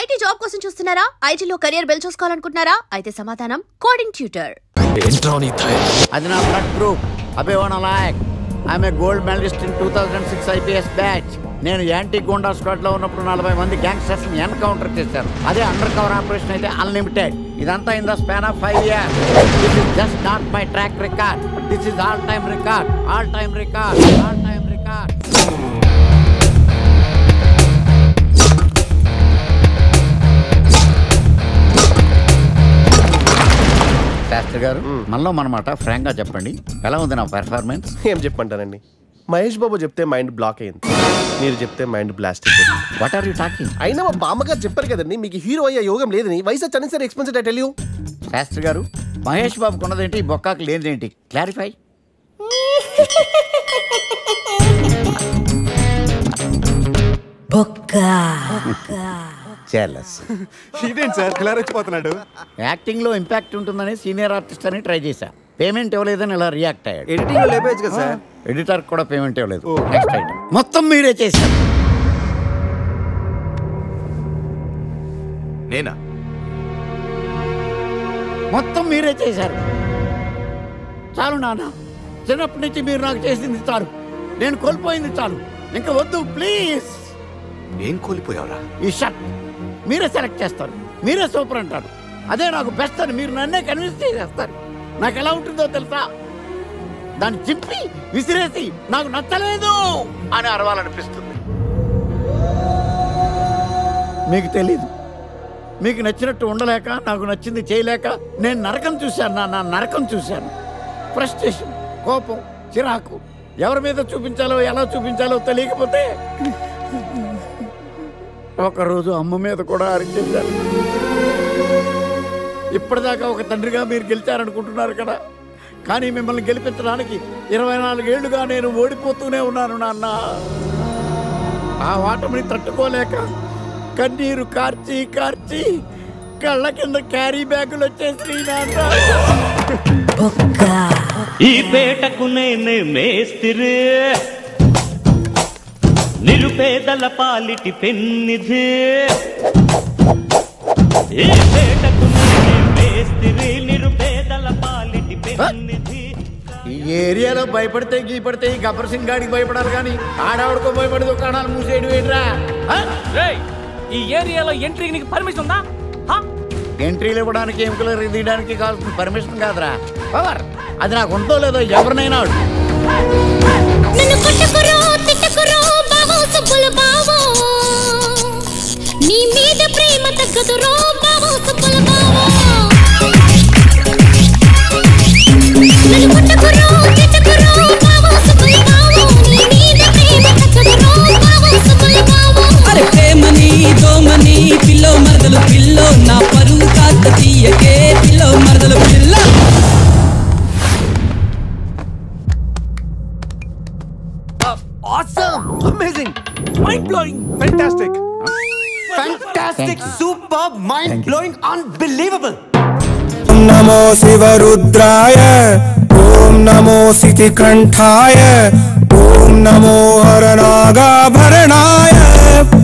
IT job కోసం చూస్తున్నారా? ఐటీలో కెరియర్ బిల్డ్ చేసుకోవాలనుకుంటున్నారా? అయితే సమాధానం కోడింగ్ ట్యూటర్. అది నా బ్లడ్ గ్రూప్. అభివాన లాయక్. I'm a gold medalist in 2006 IPS batch. నేను యాంటీ గోండా స్క్వాడ్ లో ఉన్నప్పుడు 40 మంది గ్యాంగ్స్టర్స్ ని ఎన్కౌంటర్ చేశారు. అదే అండర్ కవర్ ఆపరేషన్ అయితే అన్లిమిటెడ్. ఇదంతా in the span of 5 years. This is just not my track record. This is all time record. All time record. All time record. Shastri గారు, మనలో మనమాట ఫ్రాంక్ గా చెప్పండి, ఎలా ఉంది నా పెర్ఫార్మెన్స్? ఏం చెప్పంటానండి, మహేష్ బాబు చెప్తే మైండ్ బ్లాక్ అయింది, మీరు చెప్తే మైండ్ బ్లాస్ట్ అయిపోయింది. What are you talking? అయినా మా బామ్మగారు చెప్పారు కదండి మీకు హీరో అయ్యే యోగం లేదని. వయసు సరే expensive I tell you. Shastri గారు, మహేష్ బాబు కొన్నదేంటి, బొక్కాకి లేనిదేంటి? క్లారిఫై. ఇదేంటి సార్ ఇలా రెచ్చిపోతున్నాడు? యాక్టింగ్ లో ఇంపాక్ట్ ఉంటుందని సీనియర్ ఆర్టిస్ట్ అని ట్రై చేశా. పేమెంట్ ఇవ్వలేదని ఇలా రియాక్ట్ అయ్యాడు. ఎడిటింగ్ లో లేపేయచ్చు కదా సార్. ఎడిటర్ కూడా పేమెంట్ ఇవ్వలేదు. నెక్స్ట్ ఐటమ్ మొత్తం మీరే చేశారు. నేనా? మొత్తం మీరే చేశారు. చాలు నాన్న, చిన్నప్పటి నుంచి మీరు నాకు చేసింది చాలు, నేను కోల్పోయింది చాలు, ఇంకా వద్దు ప్లీజ్. ఏం కోల్పోయావురా? ఈ షర్ట్ మీరే సెలెక్ట్ చేస్తారు, మీరే సూపర్ అంటారు, అదే నాకు బెస్ట్ అని మీరు నన్నే కన్విన్స్ చేసేస్తారు. నాకు ఎలా ఉంటుందో తెలుసా? దాన్ని చింపి విసిరేసి నాకు నచ్చలేదు అని అరవాలనిపిస్తుంది. మీకు తెలీదు, మీకు నచ్చినట్టు ఉండలేక, నాకు నచ్చింది చేయలేక నేను నరకం చూశాను. నా నరకం చూశాను. ఫ్రస్ట్రేషన్, కోపం, చిరాకు, ఎవరి మీద చూపించాలో ఎలా చూపించాలో తెలియకపోతే ఒకరోజు అమ్మ మీద కూడా అరిచేశాను. ఇప్పటిదాకా ఒక తండ్రిగా మీరు గెలిచారనుకుంటున్నారు కదా, కానీ మిమ్మల్ని గెలిపించడానికి 24 ఏళ్లుగా నేను ఓడిపోతూనే ఉన్నాను నాన్న. ఆ ఓటమిని తట్టుకోలేక కన్నీరు కార్చి కార్చి కళ్ళ కింద క్యారీ బ్యాగులు వచ్చేసి నాన్న. ఈ పేటకు నేనే మేస్తిరి, నిరుపేదల పాలిటి పెన్నిధి. ఈ పేటకు నేనే మేస్తిరి, నిరుపేదల పాలిటి పెన్నిధి. ఈ ఏరియాలో భయపడితే గీపడితే ఈ గబ్బర్ సింగ్ గాడికి భయపడాలి, కానీ ఆడవాడుకో భయపడి దుకాణాలు మూసేయడం ఏంట్రా? ఈ ఏరియాలో ఎంట్రీకి నీకు పర్మిషన్ ఉందా? ఎంట్రీలు ఇవ్వడానికి, ఎముకలు తీయడానికి కావాల్సిన పర్మిషన్ కాదురా, పవర్. అది నాకు ఉందో లేదో ఎవరినైనా నీ మీద ప్రేమ తగ్గదురో బావో సుబ్బుల బావో. నన్ను కొట్టకురో తిట్టకురో బావో సుబ్బుల బావో. నీ మీద ప్రేమ తగ్గదురో బావో సుబ్బుల బావో. అరే ప్రేమని దోమని పిల్లో మరదలు పిల్లో, నా పరువు కాస్త తీయకే పిల్లో మరదలు పిల్ల. Awesome! Amazing! Mind-blowing! Fantastic! Fantastic! Superb! Mind-blowing! Unbelievable! Om Namo Sivarudraya, Om Namo Sitikanthaya, Om Namo Haranagabharanaya,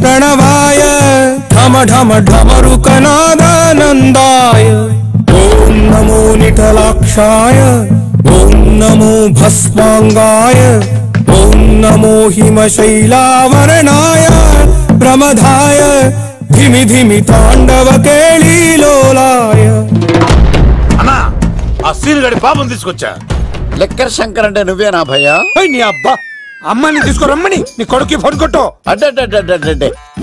Pranavaya, Dhama Dhama Dhamarukanadhanandaya, Om Namo Nitalakshaya, Om Namo Bhasmangaya, Om Namo Himashailavarnaya, Pramadhaya, Dhimi Dhimi Tandava Kelilolaya. అన్నా, ఆ scene గడి బాబుని తీసుకొచ్చా. Liquor Shankar అంటే నువ్వేనా భయ్యా? నీ అబ్బా, అమ్మని తీసుకురమ్మని నీ కొడుకు ఫోన్ కొట్టు. అడ్డే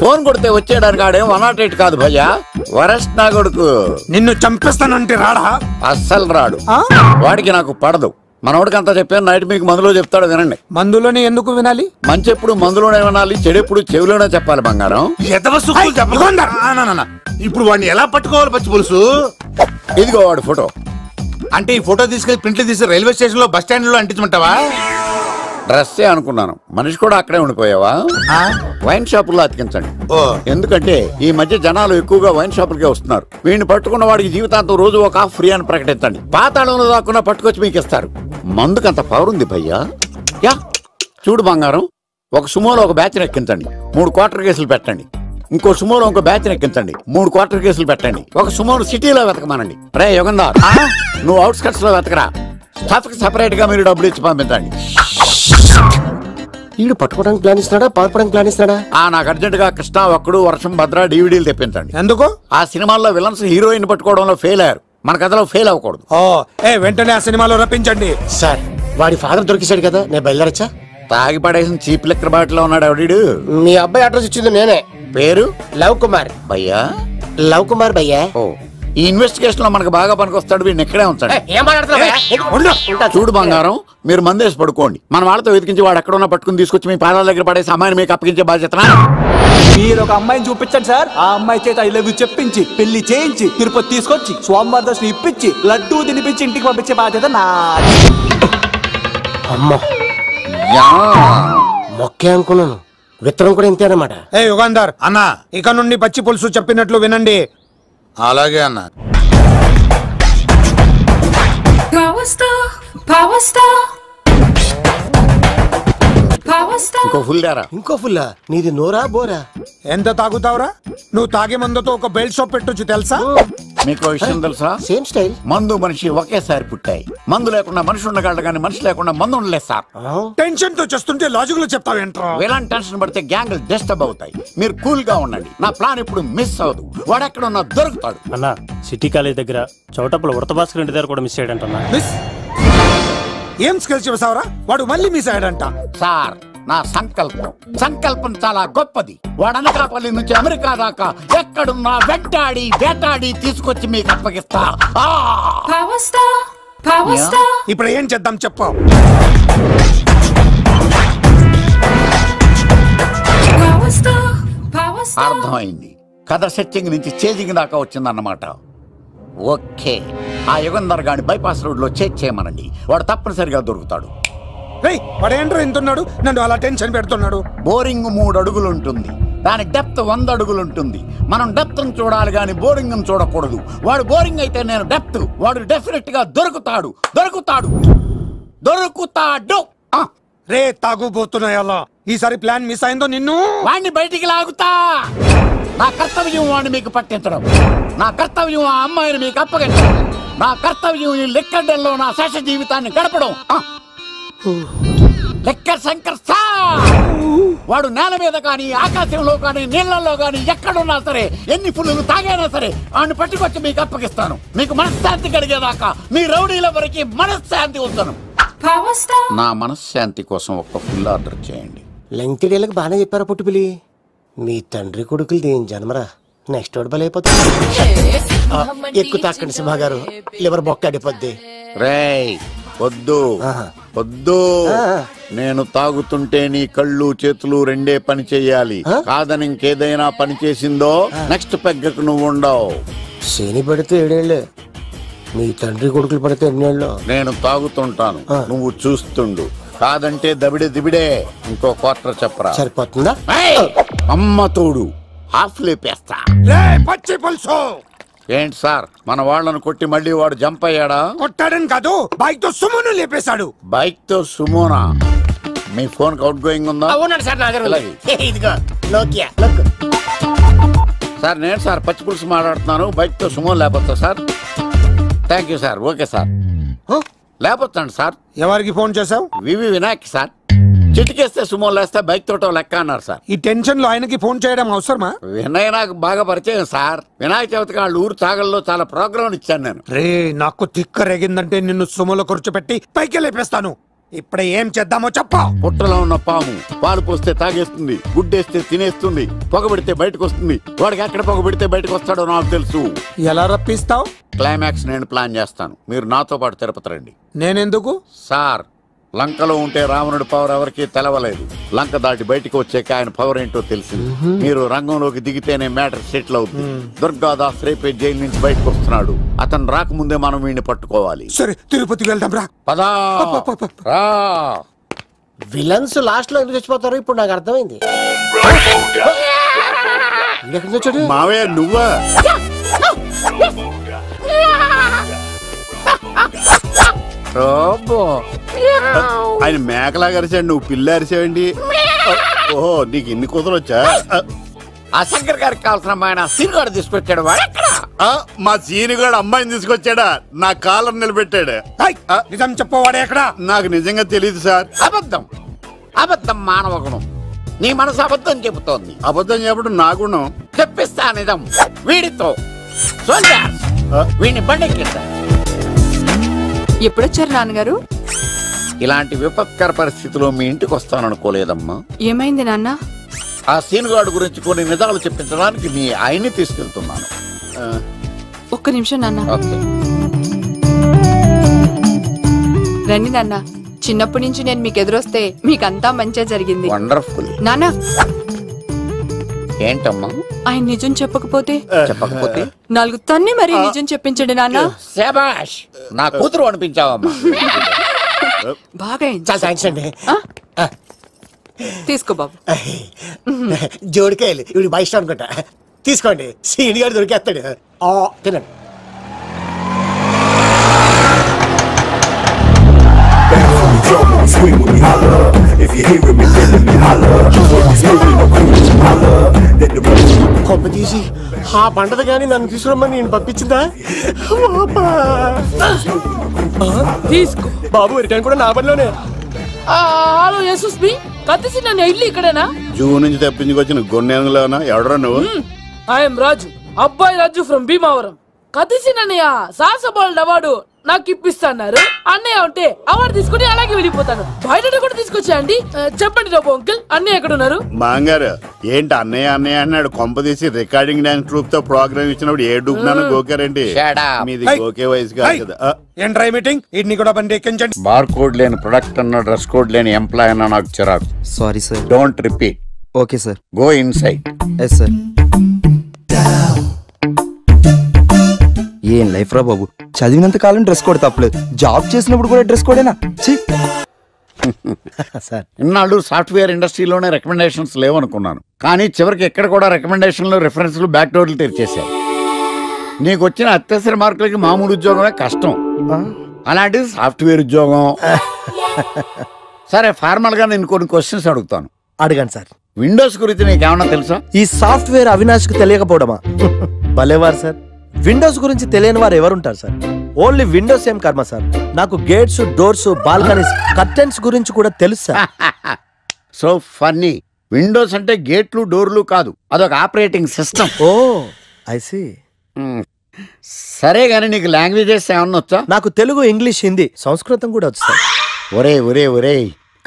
ఫోన్ కొడితే వచ్చేయడానికి ఆడేం 108 కాదు భయ్యా, వరస్ట్ నా కొడుకు. నిన్ను చంపేస్తానంటే రాడా? అస్సలు రాడు. వాడికి నాకు పడదు. మనోడికి అంతా చెప్పాను, నైట్ మీకు మందులో చెప్తాడు వినండి. మందులోనే ఎందుకు వినాలి? మంచి ఎప్పుడు మందులోనే వినాలి, చెడు ఎప్పుడు చెవిలోనే చెప్పాలి బంగారం. ఇప్పుడు వాడిని ఎలా పట్టుకోవాలి పచ్చి పులుసు? ఇదిగో వాడు ఫోటో. అంటే ఈ ఫోటో తీసుకెళ్లి ప్రింట్లు తీసి రైల్వే స్టేషన్ లో బస్ స్టాండ్ లో అంటించమంటావా? డ్రెస్సే అనుకున్నాను, మనిషి కూడా అక్కడే ఉండిపోయావా? వైన్ షాపుల్లో అతికించండి. ఎందుకంటే ఈ మధ్య జనాలు ఎక్కువగా వైన్ షాపులకే వస్తున్నారు. వీడిని పట్టుకున్న వాడికి జీవితాంతం రోజు ఒక ఆఫ్ ఫ్రీ అని ప్రకటించండి. పాతాళంలో దాక్కున్నా పట్టుకొచ్చి మీకు ఇస్తారు. మందుకంత పవర్ ఉంది భయ్యా. చూడు బంగారం, ఒక సుమోలో ఒక బ్యాచ్ ఎక్కించండి, 3 క్వార్టర్ కేసులు పెట్టండి. ఇంకో సుమోలో ఇంకో బ్యాచ్ ఎక్కించండి. 3 క్వార్టర్ కేసులు పెట్టండి. ఒక సుమోను సిటీలో వెతకమానండి. రే యుగంధర్, నువ్వు అవుట్స్కట్స్ లో వెతకరా. స్టాఫ్ కి సెపరేట్ గా మీరు డబ్బులు ఇచ్చి పంపించండి. వీడు పట్టుకోవడానికి ప్లాన్ ఇస్తున్నాడా, పాల్పడానికి ప్లాన్ ఇస్తున్నాడా? నాకు అర్జెంట్ గా కృష్ణ, ఒక్కడు, వర్షం, భద్ర డివిడీలు తెప్పించండి. ఎందుకు? ఆ సినిమాల్లో విలన్స్ హీరోయిన్ పట్టుకోవడంలో ఫెయిల్ అయ్యారు. మన కథలో ఫెయిల్ అవ్వకూడదు. వెంటనే ఆ సినిమాలో రప్పించండి. సార్, వాడి ఫాదర్ దొరికేశాడు కదా, నేను బయలుదేరచ్చా? తాగి పడేసిన చీప్ లెక్కర్ బాటిలో ఉన్నాడు ఎవడీడు? మీ అబ్బాయి అడ్రస్ ఇచ్చింది నేనే. పేరు? లవ్ కుమార్ భయ్యా. లవ్ కుమార్ భయ్యా. ఈ ఇన్వెస్టిగేషన్ లో మనకు బాగా పనికొస్తాడు. వీడిని ఎక్కడే ఉంచండి. చూడు బంగారం, మీరు మందేసి పడుకోండి. మన వాళ్ళతో వెతికించి వాడు ఎక్కడ ఉన్నా పట్టుకుని తీసుకొచ్చి మీ పాదాల దగ్గర పడేసి అమ్మాయిని మీకు అప్పగించే బాధ్యత. మీరు ఒక అమ్మాయిని చూపించండి సార్. ఆ అమ్మాయి చేత ఐ లవ్ యూ చెప్పించి పెళ్లి చేయించి తిరుపతి తీసుకొచ్చి స్వామివారి దర్శనం ఇప్పించి లడ్డూ తినిపించి ఇంటికి పంపించే బాధ్యత నాది. అమ్మో, మొక్కే అనుకున్నాను. విత్తనం కూడా ఇంతేనమాట. యుగంధర్ అన్న, ఇక నుండి పచ్చి పులుసు చెప్పినట్లు వినండి. అలాగే అన్న. ఇంకో ఫుల్ దారా. ఇంకో ఫుల్లా? నీది నోరా బోరా? ఎంత తాగుతావురా? నువ్వు తాగే మందుతో ఒక బెల్ట్ షాప్ పెట్టొచ్చు తెలుసా? మీకు విషయం తెలుసా? Same style. మందు మనిషి ఒకేసారి పుట్టాయి. మందు లేకుండా మనిషి ఉండగలడు కానీ మనిషి లేకుండా మందు ఉండలేదు సార్. టెన్షన్ తో చేస్తుంటే లాజిక్ లో చెప్తావేంట్రా? ఎలాంటి టెన్షన్ పడితే గ్యాంగ్లు డిస్టర్బ్ అవుతాయి. మీరు కూల్ గా ఉండండి. నా ప్లాన్ ఇప్పుడు మిస్ అవ్వదు. వాడు ఎక్కడ ఉన్నా దొరుకుతాడు. అన్నా, సిటీ కాలేజ్ దగ్గర చౌటప్పుల ఉడతభాస్కర్ ఇంటి దగ్గర కూడా మిస్ అయ్యాడంటన్నా. ఏం స్కిల్స్ చేసావరా? వాడు మళ్ళీ మిస్ అయ్యాడంట. సార్, నా సంకల్పం చాలా గొప్పది. వాడు అనకాపల్లి నుంచి అమెరికా దాకా ఎక్కడున్నా వెంటాడి వేటాడి తీసుకొచ్చి మీకు అప్పగిస్తా. ఇప్పుడు ఏం చేద్దాం చెప్పు. అర్థమైంది. కథ సెట్టింగ్ నుంచి చేజింగ్ దాకా వచ్చిందన్నమాట. ఓకే, ఆ యుగంధర్ గాని బైపాస్ రోడ్ లో చేయమనండి. వాడు తప్పనిసరిగా దొరుకుతాడు. వాడేంట్రా ఇంతున్నాడు, నన్ను అలా టెన్షన్ పెడుతున్నాడు. బోరింగ్ 3 అడుగులు ఉంటుంది. దాని డెప్త్ 100 అడుగులు ఉంటుంది. మనం డెప్త్ చూడాలి గాని బోరింగ్ చూడకూడదు. వాడు బోరింగ్ అయితే నేను డెప్త్. వాడు డెఫినెట్ గా దొరుకుతాడు. రే తాగుబోతున్నాయి అలా. ఈసారి ప్లాన్ మిస్ అయిందో నిన్ను వాడిని బయటికి లాగుతా. నా కర్తవ్యం వాడిని మీకు పట్టించడం. నా కర్తవ్యం ఆ అమ్మాయిని మీకు అప్పగించడం. నా కర్తవ్యం ఈ లెక్కడ్డల్లో నా శేష జీవితాన్ని గడపడం. లెక్కర్ శంకర్ సార్, వాడు నేల మీద కానీ ఆకాశంలో కానీ నీళ్లలో కానీ ఎక్కడున్నా సరే, ఎన్ని ఫుల్లు తాగైనా సరే వాడిని పట్టుకొచ్చి మీకు అప్పగిస్తాను. మీకు మనశ్శాంతి కలిగేదాకా మీ రౌడీల వరకు మనశ్శాంతి వస్తాను. నా మనశ్శాంతి కోసం ఒక్క ఫుల్ ఆర్డర్ చేయండి. లెంగ్త్ డేలకు బాగానే చెప్పారా పుట్టుపిలి? మీ తండ్రి కొడుకులు దేని జన్మరా. నెక్స్ట్ వాడు బలైపోతుంది. ఎక్కువ తాకండి సింహ గారు, లివర్ బొక్క అడిపోద్ది. రేయ్ వద్దు వద్దు, నేను తాగుతుంటే నీ కళ్ళు చేతులు రెండే పని చెయ్యాలి. కాదని ఇంకేదైనా పని చేసిందో నెక్స్ట్ పెగ్గకు నువ్వు ఉండవు. శని పడితే 7 ఏళ్ళే, మీ తండ్రి కొడుకులు పడితే 8 ఏళ్ళు. నేను తాగుతుంటాను, నువ్వు చూస్తుండు. కాదంటే దబిడే దిబిడే. ఇంకో క్వార్టర్ చెప్పరా? సరిపోతుందా? అమ్మ తోడు హాఫ్ లేపేస్తా. పచ్చి పులుసు. ఏంటి సార్, మన వాళ్ళను కొట్టి మళ్ళీ వాడు జంప్ అయ్యాడా? కొట్టాడని కాదు, బైక్ తో సుమోను లేపేశాడు. బైక్ తో సుమోనా? మీ ఫోన్ అవుట్ గోయింగ్ ఉందా? సార్, నేను సార్ పచ్చి పులుసు మాట్లాడుతున్నాను. బైక్ తో సుమోన్ లేకపోతా sir? Thank you sir. Okay sir, లేకపోతాను సార్. ఎవరికి ఫోన్ చేసావు? వివి వినాయక్ సార్. చిటికేస్తే సుమో లేస్తే బైక్ తోటో లెక్క అన్నారు సార్. ఈ టెన్షన్ లో ఆయనకి ఫోన్ చేయడం అవసరమా? వినయ్ నాకు బాగా పరిచయం సార్. వినాయక చవితికి వాళ్ళ ఊరు చాగల్లో చాలా ప్రోగ్రాం ఇచ్చాను నేను. రే, నాకు తిక్క రేగిందంటే నిన్ను సుమోలో కూర్చోపెట్టి పైకి లేపేస్తాను. ఇప్పుడే ఏం చేద్దామో చెప్పా. పుట్టలో ఉన్న పాము పాలు పోస్తే తాగేస్తుంది, గుడ్డేస్తే తినేస్తుంది, పొగబెడితే బయటకు వస్తుంది. వాడికి ఎక్కడ పొగబెడితే బయటకు వస్తాడో నాకు తెలుసు. ఎలా రప్పిస్తావు? క్లైమాక్స్ నేను ప్లాన్ చేస్తాను. మీరు నాతో పాటు తిరుపతి రండి. నేనెందుకు సార్? లంకలో ఉంటే రావణుడి పవర్ ఎవరికి తెలవలేదు. లంక దాటి బయటకు వచ్చాక ఆయన పవర్ ఏంటో తెలిసింది. మీరు రంగంలోకి దిగితేనే మ్యాటర్ సెటిల్ అవుతుంది. దుర్గాదాస్ రేపే జైలు నుంచి బయటకు వస్తున్నాడు. అతను రాకముందే మనం వీడిని పట్టుకోవాలి. సరే, తిరుపతికి వెళ్దాం రా. పదా రా. విలన్స్ లాస్ట్ లో ఎందుకు చచ్చిపోతారు ఇప్పుడు నాకు అర్థమైంది. మావయ్య నువ్వా? ఆయన మేకలా అరిచాడు, నువ్వు పిల్ల అరిచావండి. ఓహో, నీకు ఇన్ని కుదరొచ్చా? ఆ శంకర్ గారికి కావాల్సిన అమ్మాయి సీనుగాడు తీసుకొచ్చాడు. వాడు ఎక్కడ? మా సీనుగాడు అమ్మాయిని తీసుకొచ్చాడా? నా కాలం నిలబెట్టాడు. నిజం చెప్పవాడే ఎక్కడ? నాకు నిజంగా తెలియదు సార్. అబద్ధం, అబద్ధం మానవ గుణం. నీ మనసు అబద్ధం చెబుతోంది. అబద్ధం చెప్పడం నా గుణం. చెప్పిస్తా నిజం వీడితో. వీడిని బండెక్కిస్తా. ఎప్పుడొచ్చారు నాన్నగారు? ఇలాంటి విపత్కర పరిస్థితిలో మీ ఇంటికి వస్తాననుకోలేదమ్మా. ఏమైంది నాన్న? ఆ సీనుగాడు గురించి కొన్ని నిజాలు చెప్పించడానికి మీ ఆయన్ని తీసుకెళ్తున్నాను. ఒక్క నిమిషం నాన్న. రండి నాన్న. చిన్నప్పటి నుంచి నేను మీకు ఎదురొస్తే మీకంతా మంచిగా జరిగింది. వండర్ఫుల్. నాన్న ఏంటమ్మా? ఆయన నిజం చెప్పకపోతే 4 తన్ని మరి నిజం చెప్పించండి నాన్న. శభాష్, నా కూతురు అనిపించావమ్మా. బాగా తీసుకో బాబు. జోడికాయలు ఇవి బయట అనుకుంటా. తీసుకోండి, సీని గారు దొరికేస్తాడు. తినండి. కొమ్మ తీసి ఆ పంటది కానీ నన్ను తీసుకురమ్మని నేను పంపించిందా? తీసుకో బాబు, రిటర్న్ కూడా నా పనిలోనే. హలో యశస్వి, కత్తిసి నన్ను ఇల్లు ఇక్కడేనా? జూ నుంచి తప్పించుకొచ్చిన గొన్నెలోనా? ఎవడరా నువ్వు? ఐఎమ్ రాజు, అబ్బాయి రాజు ఫ్రమ్ భీమావరం. కత్తిసి నన్నయ్య సాహసబాల్ అవార్డు నాకు ఇప్పిస్తున్నారు. అన్నయ్య ఉంటే అవార్డు తీసుకుని అలాగే వెళ్ళిపోతాను. బయట కూడా తీసుకొచ్చాయండి. చెప్పండి రాబు అంకుల్, అన్నయ్య ఎక్కడ ఉన్నారు? మాంగారు ఏంటి అన్నయ్య అన్నయ్య అన్నాడు? కొంప తీసి రికార్డింగ్ డాన్స్ ట్రూప్ తో ప్రోగ్రామ్ ఇచ్చినప్పుడు ఏ డూబ్నాను గోకారండి? మీది గోకే వయసు కాదు కదా. ఏంట్రై మీటింగ్? ఇడ్ని కూడా బండి ఎక్కించండి. బార్ కోడ్ లేని ప్రొడక్ట్ అన్న, డ్రెస్ కోడ్ లేని ఎంప్లాయ్ అన్న నాకు చిరాకు. Sorry sir. Don't repeat. Okay sir. Go inside. Yes sir. ఏం లైఫ్ రా బాబు, చదివినంత కాలం డ్రెస్ కోడ్ తప్పలేదు, జాబ్ చేసినప్పుడు కూడా డ్రెస్ కోడేనా? సార్, ఇన్నాళ్ళు సాఫ్ట్వేర్ ఇండస్ట్రీలోనే రికమెండేషన్స్ లేవనుకున్నాను, కానీ చివరికి ఎక్కడ కూడా రికమెండేషన్లు, రిఫరెన్స్లు, బ్యాక్ డోర్లు తెరిచేశారు. నీకు వచ్చిన అత్యవసర మార్కులకి మామూలు ఉద్యోగమే కష్టం, అలాంటిది సాఫ్ట్వేర్ ఉద్యోగం. సరే, ఫార్మల్ గా నేను కొన్ని క్వశ్చన్స్ అడుగుతాను. అడగండి సార్. విండోస్ గురించి నీకేమన్నా తెలుసా? ఈ సాఫ్ట్వేర్ అవినాష్ కు తెలియకపోవడమా? భలేవారు సార్. విండోస్ గురించి తెలియని వారు ఎవరుంటారు సార్? ఓన్లీ విండోస్ ఏం కర్మ సార్, నాకు గేట్స్, డోర్స్, బాల్కనీస్, కర్టెన్స్ గురించి కూడా తెలుసు సార్. So funny. విండోస్ అంటే గేట్లు, డోర్లు కాదు, అదొక operating system. Oh I see. సరే గానీ నీకు లాంగ్వేజెస్ ఏమన్నా వచ్చా? నాకు తెలుగు, ఇంగ్లీష్, హిందీ, సంస్కృతం కూడా వచ్చు సార్. ఒరే ఒరే ఒరే,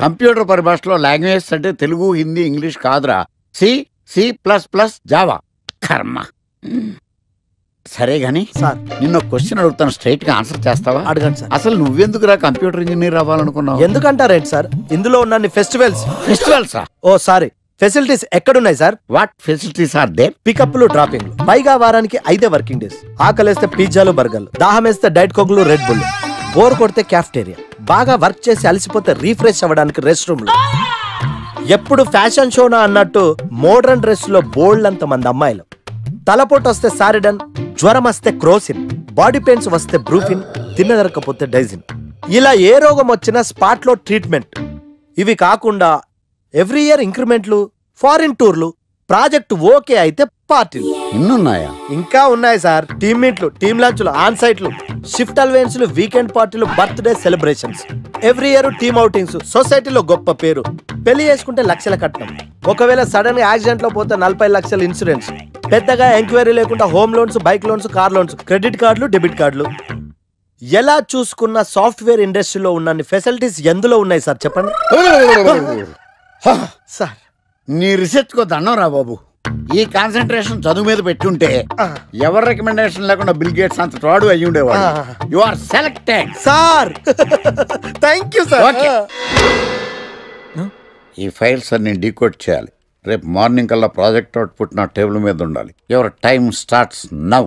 కంప్యూటర్ పరిభాషలో లాంగ్వేజెస్ అంటే తెలుగు, హిందీ, ఇంగ్లీష్ కాదురా. C++, Java. కర్మ. సరే గాని సార్, నిన్న క్వశ్చన్ అడుగుతాను, స్ట్రైట్ గా ఆన్సర్ చేస్తావా? అడగండి సార్. అసలు నువ్వెందుకురా కంప్యూటర్ ఇంజనీర్ అవ్వాలనుకున్నావు? ఎందుకంటారేంటి సార్, ఇందులో ఉన్న ఫెస్టివల్సా? ఓ సారీ, ఫెసిలిటీస్ ఎక్కడున్నాయి sir? What facilities are there? పికప్లు, డ్రాపింగ్లు, పైగా వారానికి 5 వర్కింగ్ డేస్. ఆకలేస్తే పిజ్జాలు, బర్గర్లు, దాహం వేస్తే డైట్ కోక్లు, రెడ్ బుల్, బోర్ కొడితే క్యాఫ్టేరియా, బాగా వర్క్ చేసి అలసిపోతే రీఫ్రెష్ అవ్వడానికి రెస్ట్ రూమ్లు. ఎప్పుడు ఫ్యాషన్ షోనా అన్నట్టు మోడర్న్ డ్రెస్ లో బోల్డ్ అంత మంది అమ్మాయిలు. తలపోటు వస్తే సారిడన్, జ్వరం వస్తే క్రోసిన్, బాడీ పెయిన్స్ వస్తే బ్రూఫిన్, తిన్నదరకపోతే డైజిన్. ఇలా ఏ రోగం వచ్చినా స్పాట్ లో ట్రీట్మెంట్. ఇవి కాకుండా ఎవ్రీ ఇయర్ ఇంక్రిమెంట్లు, ఫారిన్ టూర్లు, ప్రాజెక్ట్ ఓకే అయితే పార్టీలు. ఇన్నున్నాయా? ఇంకా ఉన్నాయి సార్. టీమ్ మీట్లు, టీమ్ లంచ్లు, ఆన్ సైట్లు, షిఫ్ట్ అలవెన్స్లు, వీకెండ్ పార్టీలు, birthday celebrations, every year team outings, సొసైటీలో గొప్ప పేరు. పెళ్లి చేసుకుంటే లక్షల కట్నం, ఒకవేళ సడన్ గా యాక్సిడెంట్ లో పోతే 40 లక్షల ఇన్సూరెన్స్, పెద్దగా ఎంక్వైరీ లేకుండా home loans, bike loans, car loans, credit కార్డులు, డెబిట్ కార్డులు. ఎలా చూసుకున్న సాఫ్ట్వేర్ ఇండస్ట్రీలో ఉన్న ఫెసిలిటీస్ ఎందులో ఉన్నాయి సార్ చెప్పండి? సార్, నీ రీసెర్చ్ కో దండం రా బాబు. ఈ కాన్సన్ట్రేషన్ చదువు మీద పెట్టుంటే ఎవరి రికమెండేషన్ లేకుండా బిల్ గేట్స్ అంత ట్రాడు అయ్యి ఉండేవాడు. You are selected sir. Thank you sir. ఈ ఫైల్స్ అన్ని డీకోడ్ చేయాలి. రేపు మార్నింగ్ కల్లా ప్రాజెక్ట్ అవుట్పుట్ నా టేబుల్ మీద ఉండాలి. Your time starts now.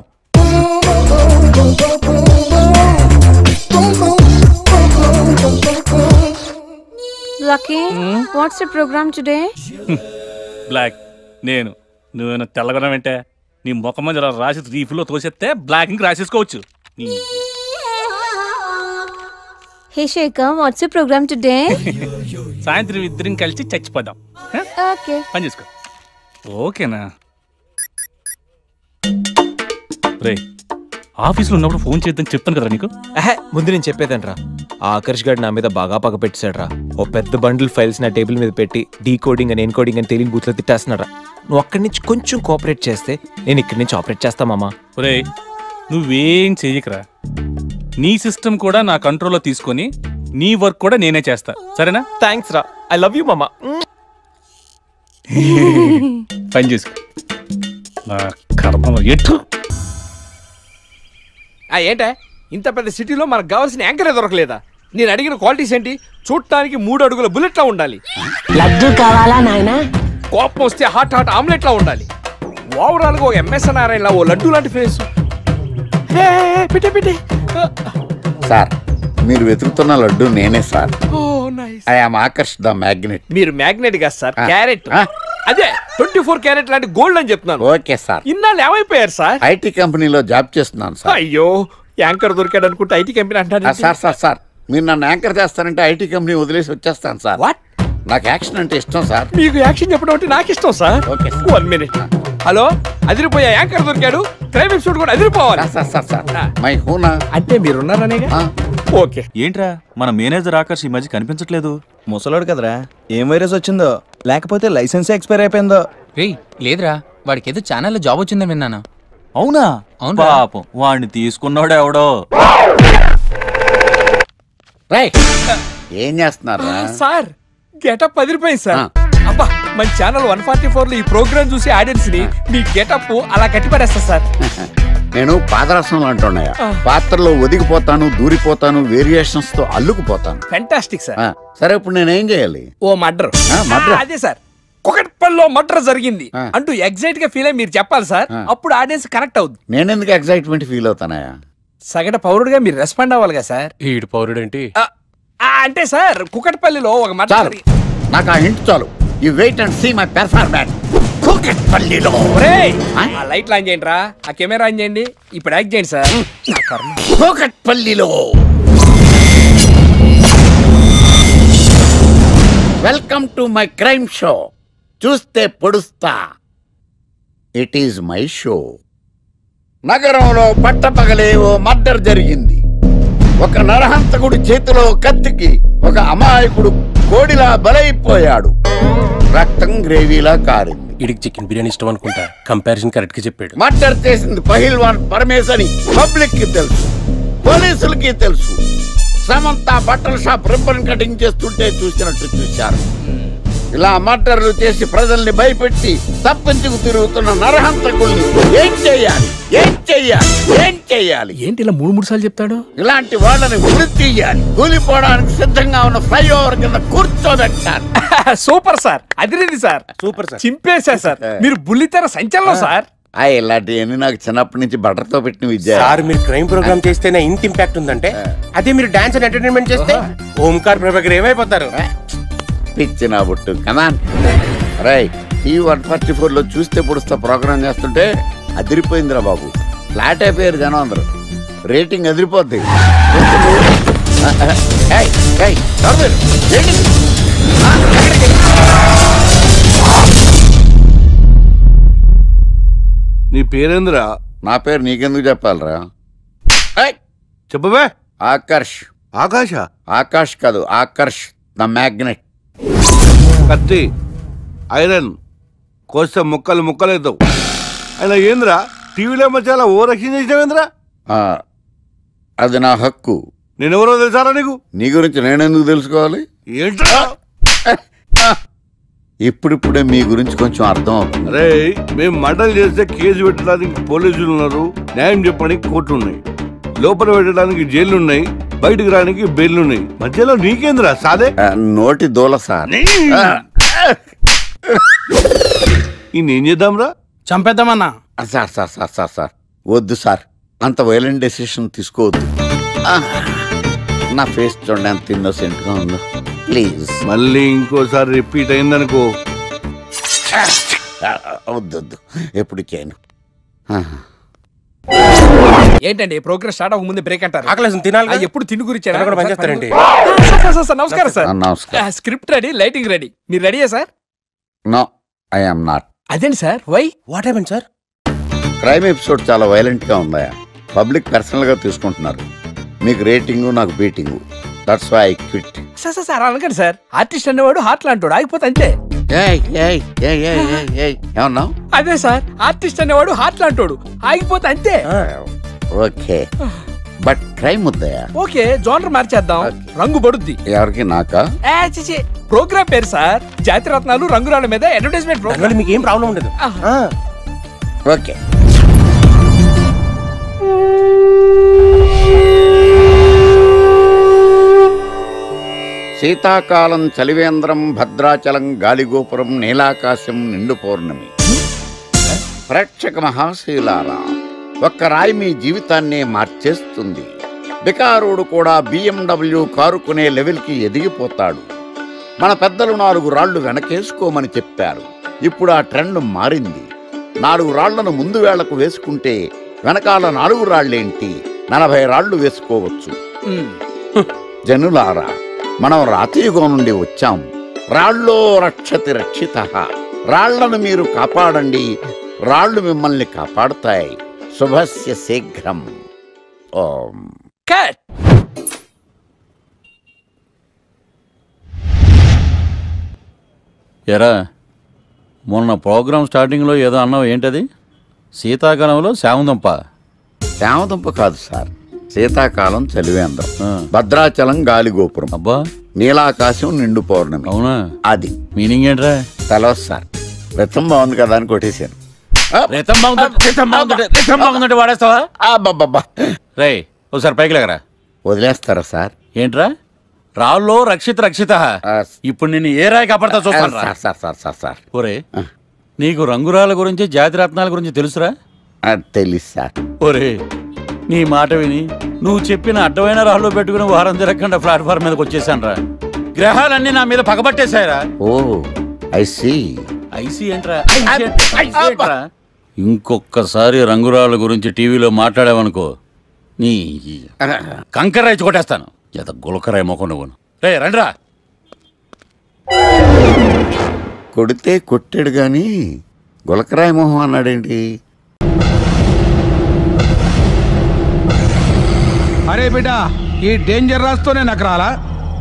Lucky, what's the program today? Block. నేను నువ్వేనా తెల్లగొన వెంటే నీ ముఖం మీద రాసి రీఫ్లో తోసేస్తే బ్లాక్ ఇంక రాసేసుకోవచ్చు. Hey Shekhar, what's your program today? సాయంత్రం ఇద్దరం కలిసి చచ్చిపోదాం. Okay. పని చేసుకో. ఓకేనా? రే ఆఫీస్లో ఉన్నప్పుడు ఫోన్ చేద్దని చెప్తాను కదా నీకు. ముందు నేను చెప్పేదంట్రా, ఆకర్ష్ గారు నా మీద బాగా పగ పెట్టాడురా. ఓ పెద్ద బండిల్ ఫైల్స్ నా టేబుల్ మీద పెట్టి డీకోడింగ్ అని ఎన్కోడింగ్ అని తెలియని బూత్లో తిట్టేస్తున్నారా. నువ్వు అక్కడి నుంచి కొంచెం కోఆపరేట్ చేస్తే నేను ఇక్కడి నుంచి ఆపరేట్ చేస్తా మామా. రే నువ్వేం చెయ్యకరా, నీ సిస్టమ్ కూడా నా కంట్రోల్లో తీసుకొని నీ వర్క్ కూడా నేనే చేస్తా, సరేనా? థ్యాంక్స్ రా, ఐ లవ్ యూ మామా. పని చేసుకో. నా కర్మ ఎటు ఏంటే ఇంత పెద్ద సిటీలో మనకు కావాల్సిన యాంకరే దొరకలేదా? నేను అడిగిన క్వాలిటీస్ ఏంటి? చూడటానికి 3 అడుగుల బుల్లెట్లా ఉండాలి, లడ్డు కావాలా నాయనా, కోపం వస్తే హాట్ ఆమ్లెట్లా ఉండాలి, ఓవరాల్ గా ఒక ఎంఎస్ నారాయణ ఓ లడ్డు లాంటి ఫేస్. సార్ మీరు వెతుకుతున్న లడ్డు నేనే sir. I am Akarsh the magnet. మీరు మ్యాగ్నెట్ కాదు సార్, క్యారెట్. అదే 24 క్యారెట్ లాంటి గోల్డ్ అని చెప్తున్నాను. Okay sir. ఇన్నాళ్ళు ఏమైపోయారు సార్? ఐటీ కంపెనీలో జాబ్ చేస్తున్నాను సార్. అయ్యో యాంకర్ దొరికాడు అనుకుంటే ఐటీ కంపెనీ అంటారు సార్. సార్ సార్ మీరు నన్ను యాంకర్ చేస్తారంటే ఐటీ కంపెనీ వదిలేసి వచ్చేస్తాను సార్. వాట్? నాకు యాక్షన్ అంటే ఇష్టం సార్. మీకు యాక్షన్ చెప్పడం అంటే నాకు ఇష్టం సార్. Okay 1 minute. హలో, అదిరిపోయా యాంకర్ దొరికాడు, క్రైమ్ ఎపిసోడ్ కూడా అదిరిపోవాలి. మై హూనా అంటే మీరున్నారనేగా. ఓకే. ఏంట్రా మన మేనేజర్ ఆకర్ష్ ఈ మధ్య కనిపించట్లేదు? ముసలోడు కదరా, ఏం వైరస్ వచ్చిందో, లేకపోతే లైసెన్స్ ఎక్స్పైర్ అయిపోయిందో. రేయ్ లేదురా, వాడికి ఏదో ఛానల్లో జాబ్ వచ్చిందని విన్నాను. అవునా? పాపం వాడిని తీసుకున్నాడు ఎవడో. ఏం చేస్తున్నారు సార్? గెటప్ అదిరిపోయింది సార్. అబ్బా, మన ఛానల్ 144 లో ఈ ప్రోగ్రామ్ చూసి ఆడియన్స్ ని మీ గెటప్ అలా కట్టిపడేస్తా సార్. నేను పాదరసం అంటున్నాయా, పాత్రలో ఒదిగిపోతాను, దూరిపోతాను, వేరియేషన్స్ తో అల్లుకుపోతాను. Fantastic sir. సరే ఇప్పుడు నేనేం చేయాలి? ఓ మర్డర్. అదే సార్, కుకట్పల్లిలో మర్డర్ జరిగింది అంటూ ఎగ్జైట్ గా ఫీల్ అయ్యి మీరు చెప్పాలి సార్. అప్పుడు ఆడియన్స్ కనెక్ట్ అవుద్ది. నేనెందుకు ఎగ్జైట్మెంట్ ఫీల్ అవుతానయా? సగటు పౌరుడుగా మీరు రెస్పాండ్ అవ్వాలిగా సార్. ఈడు పౌరుడు ఏంటి అంటే సార్, కుకట్పల్లిలో ఒక మర్డర్. నాకు ఆ హింట్ చాలు. You wait and see my performance. కుకట్పల్లిలో ఆ లైట్ ఆన్ చేయండి రా, ఆ కెమెరా ఆన్ చేయండి, ఇప్పుడు యాక్ట్ చేయండి సార్. కుకట్పల్లిలో welcome to my crime show. చూస్తే పొడుస్తా, ఇట్ ఈజ్ మై షో. నగరంలో పట్టపగలే ఓ మర్డర్ జరిగింది. ఒక నరహంతకుడి చేతిలో కత్తికి ఒక అమాయకుడు కోడిలా బలైపోయాడు. రక్తం గ్రేవీలా కారింది. ఇడికి చికెన్ బిర్యానీ ఇష్టం అనుకుంటా, కంపారిజన్ కరెక్ట్ గా చెప్పాడు. మర్డర్ చేసింది పహిల్వాన్ పరమేశ్ అని పబ్లిక్ కి తెలుసు, పోలీసులకి తెలుసు. సమంత బట్టల షాప్ రిబ్బన్ కటింగ్ చేస్తుంటే చూసినట్టు చూశారు. ఇలా మర్డర్లు చేసి ప్రజల్ని భయపెట్టి తప్పించుకు తిరుగుతున్న నరహంతకుల్ని ఏం చెయ్యాలి, ఏం చెయ్యాలి, ఏం చెయ్యాలి? ఏంటి ఇలా 3 సార్లు చెప్తాడు? ఇలాంటి వాళ్ళని ఉరి తీయాలి. కూలిపోవడానికి సిద్ధంగా ఉన్న ఫ్లైఓవర్ కింద కూర్చోబెట్టాలి. సూపర్ సార్, అదిరింది సార్. సూపర్ సార్, చింపేశా సార్. మీరు బుల్లితెర సంచలనం సార్. ఇలాంటివన్నీ నాకు చిన్నప్పటి నుంచి బట్టర్తో పెట్టిన విద్య సార్. మీరు క్రైమ్ ప్రోగ్రామ్ చేస్తేనే ఇంత ఇంపాక్ట్ ఉందంటే, అదే మీరు డాన్స్ అండ్ ఎంటర్టైన్మెంట్ చేస్తే ఓంకార్ ప్రభాకర్ ఏమైపోతారు? పిచ్చిన బుట్టు కమాన్. రై T144 లో చూస్తే పొడుస్తా ప్రోగ్రామ్ చేస్తుంటే అదిరిపోయిందిరా బాబు. ఫ్లాట్ అయిపోయారు జనం అందరూ. రేటింగ్ అదిరిపోద్ది. నీ పేరేంద్రా? నా పేరు నీకెందుకు చెప్పాలరా? చెప్పవే. ఆకర్ష్. ఆకాశ? ఆకాష్ కాదు, ఆకర్ష్ ద మ్యాగ్నెట్. కత్తి, ఐరన్ కోస్తే ముక్కలు ముక్కలేద్దావు. అయినా ఏంద్రా టీవీలో చాలా ఓ రక్షణ చేసినావేంద్రా? అది నా హక్కు. నేనెవరో తెలుసారా నీకు? నీ గురించి నేనెందుకు తెలుసుకోవాలి? ఏంట్రా? ఇప్పుడిప్పుడే మీ గురించి కొంచెం అర్థం అవుతుంది. అరే మేము మర్డర్ చేస్తే కేసు పెట్టడానికి పోలీసులు ఉన్నారు, న్యాయం చెప్పడానికి కోర్టు ఉన్నాయి, లోపల పెట్టడానికి జైలు ఉన్నాయి, బయటకు రానికి బెయిల్ ఉన్నాయి. మధ్యలో నీకేంద్రా సాదే? నోటి దూల సార్. ఏం చేద్దాంరా? చంపేద్దామన్నా. Sir sir sir sir sir వద్దు సార్, అంత వైలెంట్ డెసిషన్ తీసుకోవద్దు. నా ఫేస్ చూడండి ఎంత ఇన్నోసెంట్ గా ఉందో. ప్లీజ్ మళ్ళీ ఇంకోసారి రిపీట్ అయిందనుకో. వద్దొద్దు, ఎప్పటికేను. ఏంటండి ప్రోగ్రెస్ స్టార్ట్ అవ్వక ముందు బ్రేక్ అంటారు? ఆకలేసం తినాలి. ఎప్పుడు తిండి గురించి పనిచేస్తారండి. నమస్కారం సార్. నమస్కారం. Script ready, lighting ready. మీరు రెడీయా sir? No, I am not. అదేంటి sir? Why? What happened sir? Crime episode చాలా వైలెంట్గా ఉందా, పబ్లిక్ పర్సనల్గా తీసుకుంటున్నారు. మీకు రేటింగు, నాకు beating. That's why I quit. Sir అనకండి సార్. ఆర్టిస్ట్ అనేవాడు హార్ట్ లాంటాడు, ఆగిపోతే అంతే. ఏమన్నావు? అదే సార్, ఆర్టిస్ట్ అనేవాడు హార్ట్ లాంటాడు, ఆగిపోతే అంతే. ఓకే, బట్ క్రైమ్ వద్దయా? ఓకే, జోనర్ మార్చేద్దాం, రంగు పడుద్ది. ఎవరికి? నాకా? ప్రోగ్రామ్ పేరు సార్ జాతిరత్నాలు రంగురాళ్ళ మీద అడ్వర్టైజ్మెంట్ ప్రోగ్రామ్. మీకు ఏం ప్రాబ్లం ఉండదు. ఓకే. శీతాకాలం చలివేంద్రం, భద్రాచలం గాలిగోపురం, నీలాకాశం, నిండు పౌర్ణమి. ప్రేక్షక మహాశీలారా, ఒక్క రాయి మీ జీవితాన్నే మార్చేస్తుంది. బికారుడు కూడా BMW కారు కొనే లెవెల్కి ఎదిగిపోతాడు. మన పెద్దలు 4 రాళ్లు వెనకేసుకోమని చెప్పారు. ఇప్పుడు ఆ ట్రెండ్ మారింది. 4 రాళ్లను ముందు వేళ్లకు వేసుకుంటే వెనకాల 4 రాళ్లేంటి, 40 రాళ్లు వేసుకోవచ్చు. జనులారా, మనం రాతియుగం నుండి వచ్చాం. రాళ్ళో రక్షతి రక్షిత. రాళ్లను మీరు కాపాడండి, రాళ్లు మిమ్మల్ని కాపాడుతాయి. శుభస్య శీఘ్రం. ఓం. ఎరా, మొన్న ప్రోగ్రామ్ స్టార్టింగ్లో ఏదో అన్నావు, ఏంటది? శీతాకాలంలో శామదుంప. శామదుంప కాదు సార్, శీతాకాలం చలివేంద్రం, భద్రాచలం గాలిగోపురం, అబ్బా, నీలాకాశం, నిండు పౌర్ణమి. అవునా? అది మీనింగ్ ఏంట్రా? తెలవదు సార్, రతం బాగుంది కదా అని కొట్టేశాను. వాడేస్తావా? రే, ఒకసారి పైకి లేకరా. వదిలేస్తారా సార్? ఏంట్రా, రాళ్ళో రక్షిత. ఇప్పుడు నిన్ను ఏ రాయి కాపాడతా చూస్తాను. సార్ ఒరే, నీకు రంగురాల గురించి, జాతిరత్నాల గురించి తెలుసురా? తెలుసు సార్. ఒరే, నీ మాట విని నువ్వు చెప్పిన అడ్డమైన రాళ్ళు పెట్టుకుని వారం తిరగకుండా ప్లాట్ఫామ్ మీదకి వచ్చేసాను రా. గ్రహాలన్నీ నా మీద పగబట్టేశాయరా. ఓ, ఐ సీ. ఐసీ ఏంట్రా? ఇంకొకసారి రంగురాళ్ళ గురించి టీవీలో మాట్లాడావనుకో, నీ కంకర్రాయి కొట్టేస్తాను. జత గులకరాయి మొక్క నువ్వును. రే రండ్రా. కొడితే కొట్టాడు గాని గులకరాయి మొహం అన్నాడేంటి? అరే బిడ్డ, ఈ డేంజర్ రాస్తూనే నాకు రాలా?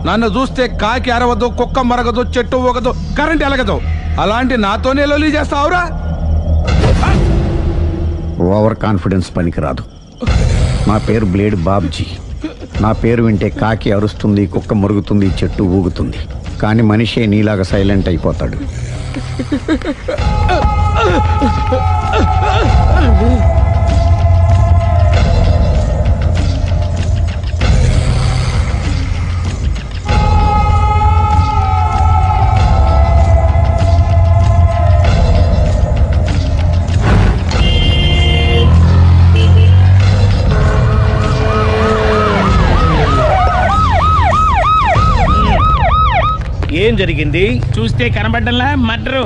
నన్ను చూస్తే కాకి అరవదు, కుక్క మరగదు, చెట్టు ఊగదు, కరెంట్ ఎలగదు. అలాంటి నాతోనే లొల్లి చేస్తావురా? ఓవర్ కాన్ఫిడెన్స్ పనికిరాదు. నా పేరు బ్లేడ్ బాబ్జీ. నా పేరు వింటే కాకి అరుస్తుంది, కుక్క మురుగుతుంది, చెట్టు ఊగుతుంది, కానీ మనిషే నీలాగా సైలెంట్ అయిపోతాడు. ఏం జరిగింది? చూస్తే కనబడ్డంలా మర్డరు.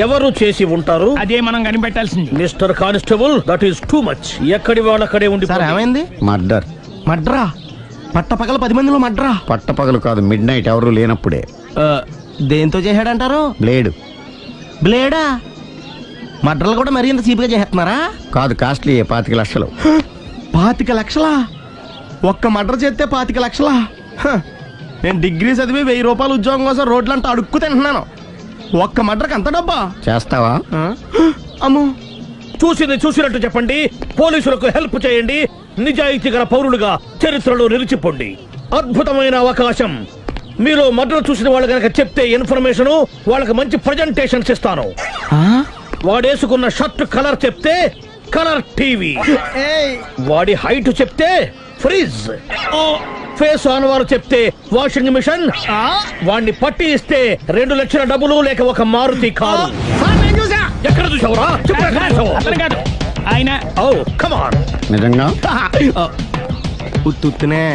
ఎవరు చేసి ఉంటారు? అదే మనం కనిపెట్టాల్సింది. Mister constable, that is too much. ఎక్కడి వాళ్ళక్కడే ఉండి. ఏమైంది? మర్డర్. మడ్రా? పట్టపగల 10 మందిలో మడ్రా? పట్టపగలు కాదు, మిడ్ నైట్ ఎవరు లేనప్పుడే. దేంతో చేశాడంటారు? బ్లేడ్. బ్లేడా? మడ్రలు కూడా మరీ ఇంత చీప్గా చేస్తున్నారా? కాదు, కాస్ట్లీ. 25 లక్షలు. 25 లక్షలా? ఒక్క మడ్ర చేస్తే 25 లక్షలా? నేను డిగ్రీ చదివి 1000 రూపాయలు ఉద్యోగం కోసం రోడ్లంతా అడుక్కు తింటున్నాను. ఒక్క మడ్రకు అంత డబ్బా? చేస్తావా? అమ్మో, చూసింది చూసినట్టు చెప్పండి. పోలీసులకు హెల్ప్ చేయండి. నిజాయితీ గల పౌరులుగా చరిత్రలో నిలిచిపోండి. అద్భుతమైన అవకాశం. మీరు మర్డర్ చూసిన వాళ్ళు కనుక చెప్తే ఇన్ఫర్మేషన్, వాళ్ళకి మంచి ప్రజెంటేషన్స్ ఇస్తాను. వాడేసుకున్న షర్ట్ కలర్ చెప్తే కలర్ టీవీ, వాడి హైట్ చెప్తే ఫ్రిజ్, ఫేస్ ఆన్ వారు చెప్తే వాషింగ్ మిషన్, వాడిని పట్టి ఇస్తే 2 లక్షల డబ్బులు లేక ఒక మారుతి కారు. ఎక్కడ చూసావురా? ఆయన నిజంగా ఉత్తునే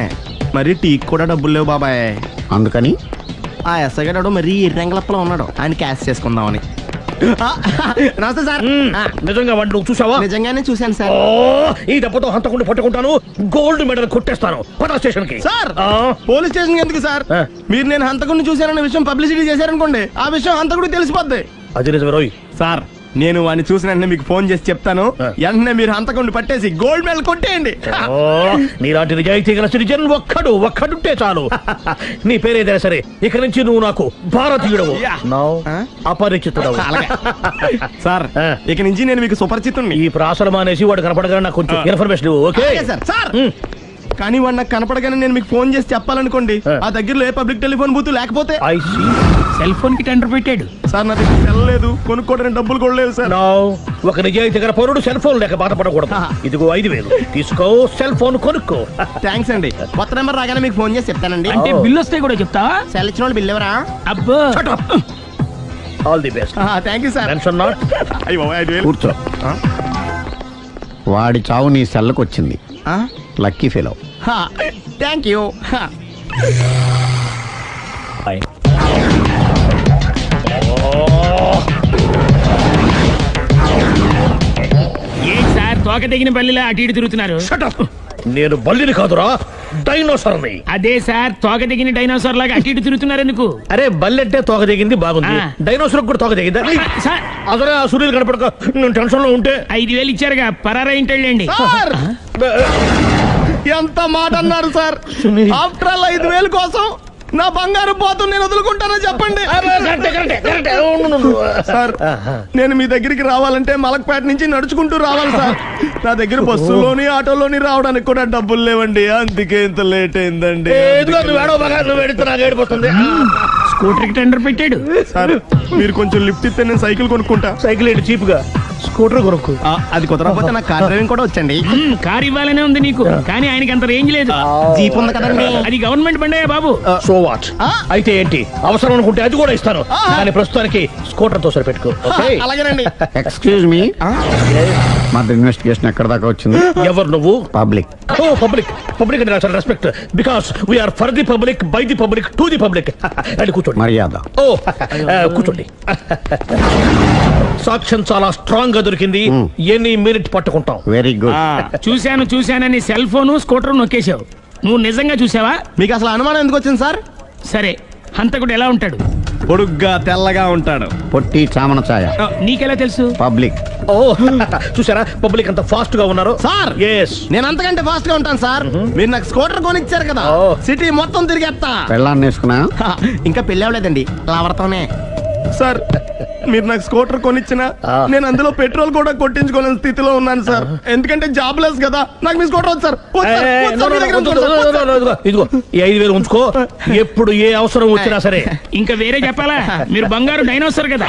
మరి టీకి కూడా డబ్బులు లేవు బాబాయ్. అందుకని ఆ ఎస్ఐ గారు మరీ ఎర్రంగలప్పలో ఉన్నాడు, ఆయన క్యాష్ చేసుకుందామని. నమస్తే సార్. నిజంగా వాడు నువ్వు చూసావా? నిజంగానే చూశాను సార్. ఈ దెబ్బతో హంతకుండా పట్టుకుంటాను, గోల్డ్ మెడల్ కొట్టేస్తాను. పటా స్టేషన్ కి. సార్, పోలీస్ స్టేషన్ ఎందుకు సార్? మీరు నేను హంతకుడిని చూశానన్న విషయం పబ్లిసిటీ చేశారనుకోండి, ఆ విషయం హంతకుడికి తెలిసిపోద్ది. అది నిజమే రోయ్. సార్, నేను వాడిని చూసిన వెంటనే మీకు ఫోన్ చేసి చెప్తాను. వెంటనే మీరు హంతకుండా పట్టేసి గోల్డ్ మెడల్ కొట్టేయండి. నీలాంటి నిజాయితీ గల సిటిజన్ ఒక్కడుంటే చాలు. నీ పేరేదైనా సరే ఇక నుంచి నువ్వు నాకు భారతీయుడవు, అపరిచితుడవు. సార్ ఇక నుంచి నేను మీకు సుపరిచితుడిని. ఈ ప్రాసలు మానేసి వాడు కనపడగా నాకు కొంచెం ఇన్ఫర్మేషన్. Okay sir. కానీ వాడు నాకు కనపడగానే నేను మీకు ఫోన్ చేసి చెప్పాలనుకోండి, ఆ దగ్గరలో ఏ పబ్లిక్ టెలిఫోన్ బూత్ లేకపోతే సెల్ ఫోన్ కి టెండర్ పెట్టాడు సార్. నా దగ్గర సెల్ లేదు, కొనుక్కోవడానికి డబ్బులు కూడా లేవు సార్. ఒక నిజాయితీ గల పౌరుడు సెల్ ఫోన్ లేక బాధపడకూడదు. ఇదిగో 5,000 తీసుకో, సెల్ ఫోన్ కొనుక్కో. థ్యాంక్స్ అండి. కొత్త నెంబర్ రాగానే మీకు ఫోన్ చేసి చెప్తానండి. అంటే బిల్ వస్తే కూడా చెప్తావా? సెల్ ఇచ్చిన వాళ్ళు బిల్ ఎవరా? అబ్బో all the best. Thank you sir. Tension not. కూర్చో. వాడి చావు నీ సెల్లకు వచ్చింది. Lucky fellow. Thank you. ఏం సార్ తోక తెగిన బల్లిలా అటు ఇటు తిరుగుతున్నారు? నేను బల్లిని కాదురా, డైనోసార్ని. అదే సార్ తోక తెగిన డైనోసార్ లాగా అటు ఇటు తిరుగుతున్నారు ఎందుకు? అరే బల్లెట్టే తోక దిగింది బాగుంది, డైనోసార్ కూడా తోక దిగిందా? అసలే ఆ సూర్యులు కనపడక నేను టెన్షన్ లో ఉంటే 5,000 ఇచ్చారుగా పరారా ఇంటండి. ఎంత మాట అన్నారు సార్. ఆఫ్టర్ ఆల్ 5,000 కోసం నా బంగారు పోతు నేను వదులుకుంటానని చెప్పండి సార్. నేను మీ దగ్గరికి రావాలంటే మలక్పేట నుంచి నడుచుకుంటూ రావాలి సార్. నా దగ్గర బస్సులోని ఆటోలోని రావడానికి కూడా డబ్బులు లేవండి, అందుకే ఇంత లేట్ అయిందండి. స్కూటర్ కి టెండర్ పెట్టాడు సార్. మీరు కొంచెం లిఫ్ట్ ఇస్తే నేను సైకిల్ కొనుక్కుంటా. సైకిల్ ఏంటి చీప్ గా, స్కూటర్ కొనుక్కు. అది కుదరకపోతే నాకు కార్ డ్రైవింగ్ కూడా వచ్చండి. కార్ ఇవ్వాలనే ఉంది నీకు, కానీ ఆయనకి అంత రేంజ్ లేదు. జీప్ ఉంది కదండి. అది గవర్నమెంట్ బండే బాబు. So what? అయితే ఏంటి, అవసరం అనుకుంటే అది కూడా ఇస్తాను, కానీ ప్రస్తుతానికి స్కూటర్ తో సరిపెట్టుకో. అలాగేనండి. ఎక్స్క్యూజ్ మీ, మా ఇన్వెస్టిగేషన్ ఎక్కడ దాకా వచ్చింది? ఎవరు నువ్వు? పబ్లిక్. ఓ పబ్లిక్. పబ్లిక్ అంటే నాకు respect, because we are for the public, by the public, to the public. అది కూర్చోండి. మర్యాద. ఓ కూర్చోండి. సాక్ష్యం చాలా స్ట్రాంగ్ గా దొరికింది, ఎన్ని మినిట్ పట్టుకుంటాం. Very good. చూశానని సెల్ ఫోన్ స్కూటర్ నొక్కేశావు. నువ్వు నిజంగా చూసావా? మీకు అసలు అనుమానం ఎందుకు వచ్చింది సార్? సరే హంతకుడు ఎలా ఉంటాడు? పొడుగ్గా తెల్లగా ఉంటాడు. పొట్టి చామన ఛాయ. నీకెలా తెలుసు? పబ్లిక్. ఓ చూసారా పబ్లిక్ అంత ఫాస్ట్ గా ఉన్నారు సార్. నేను అంతకంటే ఫాస్ట్ గా ఉంటాను సార్. మీరు నాకు స్కూటర్ కొనిచ్చారు కదా, సిటీ మొత్తం తిరిగేస్తా. పెళ్ళాన్ని వేసుకున్నా? ఇంకా పెళ్ళి అవ్వలేదండి, లావర్తోనే. సార్ మీరు నాకు స్కూటర్ కొనిచ్చిన నేను అందులో పెట్రోల్ కూడా కొట్టించుకోలేని స్థితిలో ఉన్నాను సార్. ఎందుకంటే జాబ్ లెస్ కదా, నాకు మీ స్కూటర్ వద్దు సార్. ఇదిగో ఈ 5,000 ఉంచుకో, ఎప్పుడు ఏ అవసరం వచ్చినా సరే. ఇంకా వేరే చెప్పాలా? మీరు బంగారు డైనోసార్ కదా.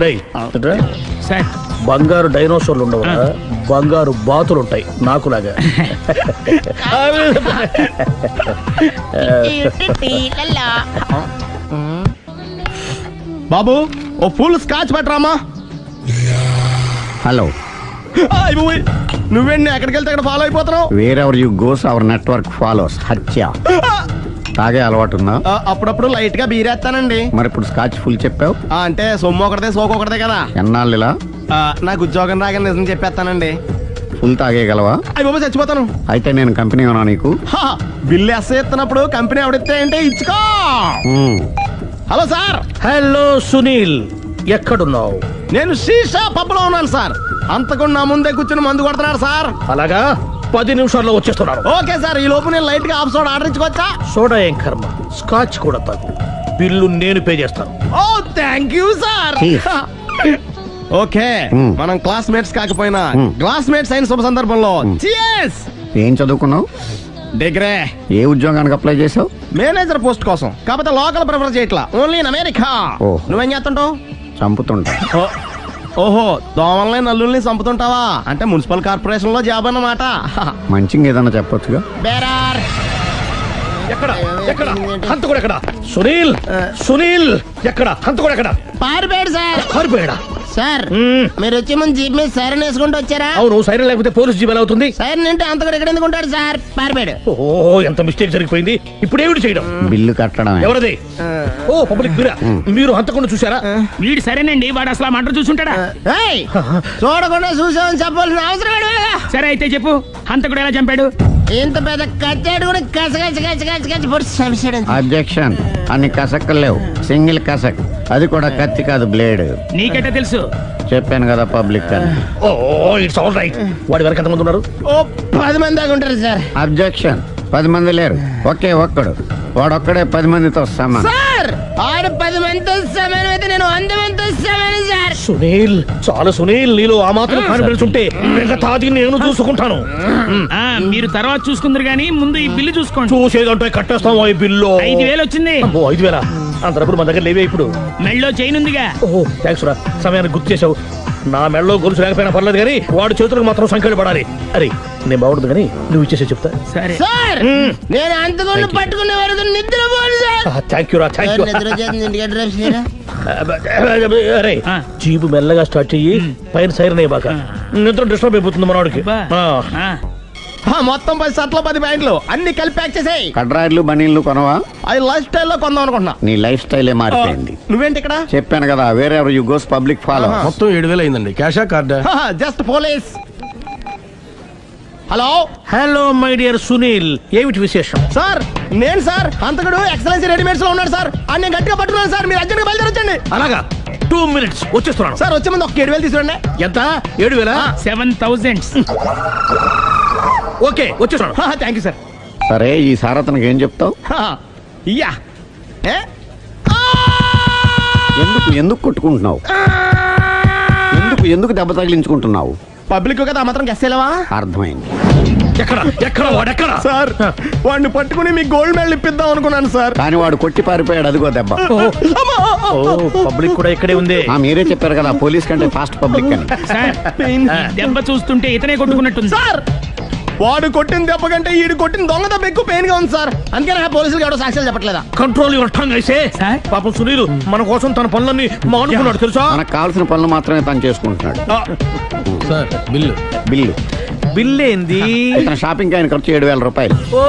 రై సార్ బంగారు డైనోసార్లు ఉండవు, బంగారు బాతులు ఉంటాయి నాకులాగా. బాబు ఓ ఫుల్ స్కాచ్ పెట్టరామా. హలో. నువ్వేంటి ఎక్కడికి వెళ్తే అక్కడ ఫాలో అయిపోతున్నావు? Wherever you goes our network follows. హత్య. తాగే అలవాటు ఉందా? అప్పుడప్పుడు లైట్ గా బీరేస్తానండి. మరి ఇప్పుడు స్కాచ్ ఫుల్ చెప్పావు అంటే సొమ్ము ఒకటిదే సోకు ఒకటిదే కదా. ఎన్నాళ్ళు ఇలా? నాకు ఉద్యోగం రాగానే నిజం చెప్పేస్తానండి. ఫుల్ తాగేయగలవా? అయ్యి బాబు చచ్చిపోతాను. అయితే నేను కంపెనీ ఉన్నా నీకు? బిల్లు ఎస్ ఎత్తినప్పుడు కంపెనీ ఎవడితే అంటే ఇచ్చుకో. Hello sir. హలో సునీల్, ఎక్కడున్నావు? నేను శీషా పబ్ లో ఉన్నాను సార్. అంతకుండా నా ముందే కూర్చుని మందు కొడుతున్నాడు సార్. అలాగా 10 నిమిషాల్లో వచ్చేస్తున్నారు. Okay sir. ఈ లోపు నేను లైట్ గా హాఫ్ సోడా ఆర్డర్ ఇచ్చుకోవచ్చా? సోడా ఏం కర్మ, స్కాచ్ కూడా తాగు. బిల్లు నేను పే చేస్తాను. ఓ థ్యాంక్ యూ సార్. ఓకే మనం క్లాస్మేట్స్ కాకపోయినా క్లాస్మేట్స్ అయిన శుభ సందర్భంలో చియర్స్. ఏం చదువుకున్నావు? డిగ్రీ. ఏ ఉద్యోగానికి అప్లై చేసావు? మేనేజర్ పోస్ట్ కోసం, కాకపోతే లోకల్ ప్రిఫర్ చేయట్లా, ఓన్లీ ఇన్ అమెరికా. నువ్వేం చేస్తుంటావు? చంపుతుంటా. ఓహో, దోమల్ని నల్లుల్ని చంపుతుంటావా? అంటే మున్సిపల్ కార్పొరేషన్ లో జాబ్ అన్నమాట. మంచిగా ఏదన్నా చెప్పొచ్చుగా. బేరార్. ఎక్కడ ఎక్కడ హంతకుడు ఎక్కడ? సునీల్, సునీల్ ఎక్కడ? హంతకుడు ఎక్కడ? పారిపోయాడు సార్. పారిపోయాడా? సార్ మీరు వచ్చే ముందు జీప్ మీద సైరన్ వేసుకుంటూ వచ్చారా? అవును, సైరన్ లేకపోతే పోలీస్ జీప్ ఎలా అవుతుంది? సైరన్ అంటే అంతకుడు ఎక్కడ ఎందుకు ఉంటాడు సార్? పారిపోయాడు. ఓ ఎంత మిస్టేక్ జరిగిపోయింది. ఇప్పుడు ఏమిటి చేయడం? బిల్లు కట్టడం. ఎవరది? ఓ పబ్లిక్ బిరా. మీరు హంతకుండా చూసారా? వీడు సరేనండి, వాడు అసలు మంట చూసుంటాడా? చూడకుండా చూసామని చెప్పాల్సిన అవసరం లేదు. సరే అయితే చెప్పు, హంతకుడు ఎలా చంపాడు? ఇంత పెద్ద కచ్చాడు కూడా కస కస కస కస కస పొడి చంపాడు. అబ్జెక్షన్. అన్ని కసక్కలు లేవు, సింగిల్ కసక్. అది కూడా కత్తి కాదు, బ్లేడ్. నీకెట్టా తెలుసు? చెప్పాను కదా పబ్లిక్ అని. Oh it's all right. వాడి వరకు ఎంతమంది ఉన్నారు? 10 మంది దాకా ఉంటారు సార్. అబ్జెక్షన్. 10 మంది లేరు, ఒకే ఒక్కడు. వాడొక్కడే 10 మందితో సమానం. సార్ ఆడు 10 మందితో సమానం అయితే నేను 100 మందితో సమానం సార్. సునీల్, చాలా సునీల్, నీలో ఆ మాత్రం కాన్ఫిడెన్స్ ఉంటే తాది నేను చూసుకుంటాను. మీరు తర్వాత చూసుకుందరు గానీ ముందు ఈ బిల్లు చూసుకోండి. చూసేదంటే కట్టేస్తాం. ఈ బిల్లు 5,000 వచ్చింది. 5,000? అంత డబ్బులు మన దగ్గర లేవే ఇప్పుడు. మెళ్ళో చైన్ ఉందిగా. ఓహో థ్యాంక్స్ రా, సమయానికి గుర్తు చేసావు. నా మెళ్ళలో గొలుసు లేకపోయినా పర్లేదు కానీ వాడి చేతులకు మాత్రం సంఖ్యలు పడాలి. అరే నేను బాగుండదు కానీ నువ్వు ఇచ్చేసే చెప్తా. సరే సార్ నేను అంతకుండా పట్టుకునే వరకు నిద్రపోను సార్. థ్యాంక్ యూ రా, థ్యాంక్ యూ. నిద్ర చేస్తుంది ఇంటికి అడ్రస్ చేయరా? అరే జీబు మెల్లగా స్టార్ట్ చెయ్యి, పైన సైరన్ అయ్యి బాగా నిద్ర డిస్టర్బ్ అయిపోతుంది మనవాడికి. మొత్తం 10 షర్ట్లు 10 ప్యాంట్లు అన్ని కలిపి ప్యాక్ చేసేయ్. కడ్రాయిలు బనీళ్లు కొనవా? అది లైఫ్ స్టైల్లో కొందాం అనుకుంటున్నా. నీ లైఫ్ స్టైలే మారిపోయింది. నువ్వేంటి ఇక్కడ? చెప్పాను కదా, వేరే ఎవరు యు గోస్ పబ్లిక్ ఫాలో. మొత్తం 7,000 అయిందండి. క్యాషా కార్డా? Just police. Hello hello my dear Sunil, ఏమిటి విశేషం? సార్ నేను సార్ అంతకుడు ఎక్సలెన్సీ రెడీమేడ్స్ లో ఉన్నాడు సార్. అన్ని గట్టిగా పట్టుకున్నాను సార్. మీరు అర్జెంట్గా బయలుదేరొచ్చండి. అలాగా 2 minutes వచ్చేస్తున్నాను సార్. వచ్చే ముందు ఒక 7,000 తీసుకురండి. ఎంత? 7,000? 7,000. ఓకే వచ్చేస్తున్నాను. Thank you sir. సరే ఈ సారతనకి ఏం చెప్తావు? ఇయ్యా ఎందుకు కొట్టుకుంటున్నావు? ఎందుకు దెబ్బ తగిలించుకుంటున్నావు? పబ్లిక్ కదా మాత్రం గెస్సేలవా? అర్థమైంది. ఎక్కడ సార్ వాడిని పట్టుకుని మీ గోల్డ్ మెడల్ ఇప్పిద్దాం అనుకున్నాను సార్. కానీ వాడు కొట్టి పారిపోయాడు. అదిగో దెబ్బ. పబ్లిక్ కూడా ఇక్కడే ఉంది. మీరే చెప్పారు కదా పోలీస్ కంటే ఫాస్ట్ పబ్లిక్ అని. దెబ్బ చూస్తుంటే ఇతనే కొట్టుకున్నట్టుంది సార్. వాడు కొట్టిన దెబ్బ కంటే ఈడు కొట్టిన దొంగ దెబ్బ ఎక్కువ పెయిన్ గా ఉంది సార్. అందుకే పోలీసులు ఎవడో సాక్ష్యాలు చెప్పట్లేదా? కంట్రోల్ యువర్ టంగ్ అయితే. పాపం సునీల్ మన కోసం తన పనులన్నీ మానుకున్నాడు తెలుసా? మనకు కావాల్సిన పనులు మాత్రమే తను చేసుకుంటున్నాడు. సార్ బిల్లు బిల్ ఏంది? షాపింగ్ ఆయన ఖర్చు 7,000 రూపాయలు. ఓ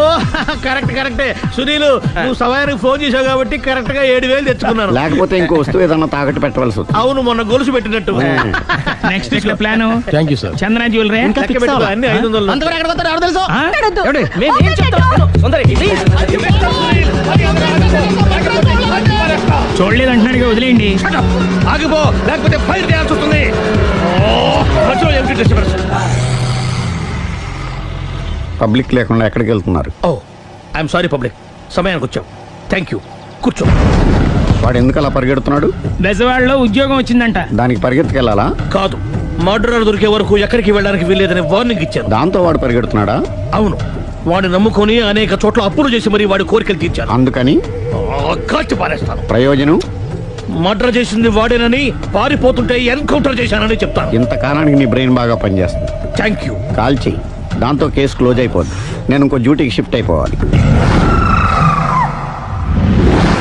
కరెక్టే సునీల్, నువ్వు సమయానికి ఫోన్ చేసావు కాబట్టి కరెక్ట్ గా 7,000 తెచ్చుకున్నాను. లేకపోతే ఇంకో వస్తువు ఏదన్నా తాకట్టు పెట్టవలసి వస్తుంది. అవును మొన్న గొలుసు పెట్టినట్టు. నెక్స్ట్ వీక్ లో plan. Thank you sir. Chandana jewellery అన్ని 500. అంతవరకు ఎక్కడ పోతారు ఎవరు తెలుసు? చూడలేదు అంటున్నాడు, వదిలేయండి. ఆగిపో లేకపోతే ఫైర్ చేయాల్సి వస్తుంది. పబ్లిక్ లేకుండా ఎక్కడికి వెళ్తున్నారు? ఓ ఐఎమ్ సారీ పబ్లిక్, సమయానికి వచ్చావు. Thank you. కూర్చో. వాడు ఎందుకు అలా పరిగెడుతున్నాడు? బెజవాడలో ఉద్యోగం వచ్చిందంట. దానికి పరిగెత్తుకెళ్ళాలా? కాదు, మర్డరర్ దొరికే వరకు ఎక్కడికి వెళ్ళడానికి వీల్లేదని వార్నింగ్ ఇచ్చాను. దాంతో వాడు పరిగెడుతున్నాడా? అవును, వాడిని నమ్ముకొని అనేక చోట్ల అప్పులు చేసి మరి వాడి కోరికలు తీర్చాను. అందుకని కాల్చి పారేస్తాను. ప్రయోజనం? మర్డర్ చేసింది వాడేనని, పారిపోతుంటే ఎన్కౌంటర్ చేశానని చెప్తాను. ఇంతకాలానికి నీ బ్రెయిన్ బాగా పనిచేస్తుంది. Thank you. కాల్ చెయ్యి, దాంతో కేసు క్లోజ్ అయిపోద్ది. నేను ఇంకో డ్యూటీకి షిఫ్ట్ అయిపోవాలి.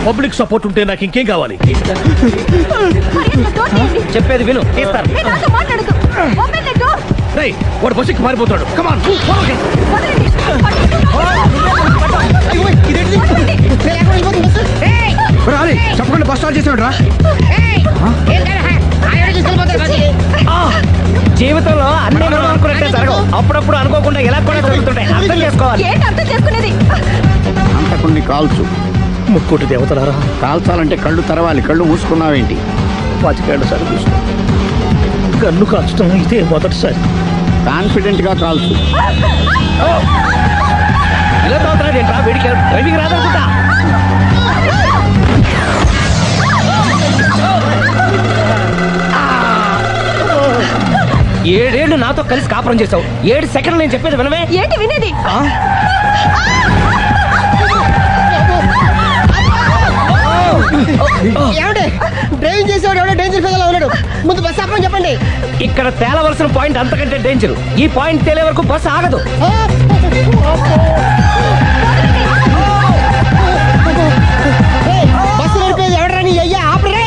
పబ్లిక్ సపోర్ట్ ఉంటే నాకు ఇంకేం కావాలి? చెప్పేది విను. వాడు బస్సుకి మారిపోతాడు. కమాన్ చెప్పకుండా బస్ స్టార్ట్ చేసాడు రా. జీవితంలో అన్ని మనం అనుకున్నట్టే జరగవు. అప్పుడప్పుడు అనుకోకుండా ఎలా కూడా జరుగుతుంటాయి. అర్థం చేసుకోవాలి. అంతకుని కాల్చు. ముక్కోటి దేవతలారా, కాల్చాలంటే కళ్ళు తెరవాలి. కళ్ళు మూసుకున్నావేంటి? 25 సార్లు చూసిన గన్ను కాల్చడం ఇదే మొదటిసారి. కాన్ఫిడెంట్ గా కాల్చు. ఇలా తోతున్నాడు ఏంట్రా? వీడికి డ్రైవింగ్ రాదనుకుంటా. 7 ఏళ్ళు నాతో కలిసి కాపురం చేసావు. 7 సెకండ్లు నేను చెప్పేది వినవే. ఏంటి వినేది? డ్రైవింగ్ చేసేవాడు ఎవడో డేంజర్ ఫీల్ ఉన్నాడు. ముందు బస్ ఆపమని చెప్పండి. ఇక్కడ తేలవలసిన పాయింట్ అంతకంటే డేంజర్. ఈ పాయింట్ తేలే వరకు బస్సు ఆగదు. బస్సు నడిపేది ఎవడరా? అయ్యా ఆపరే.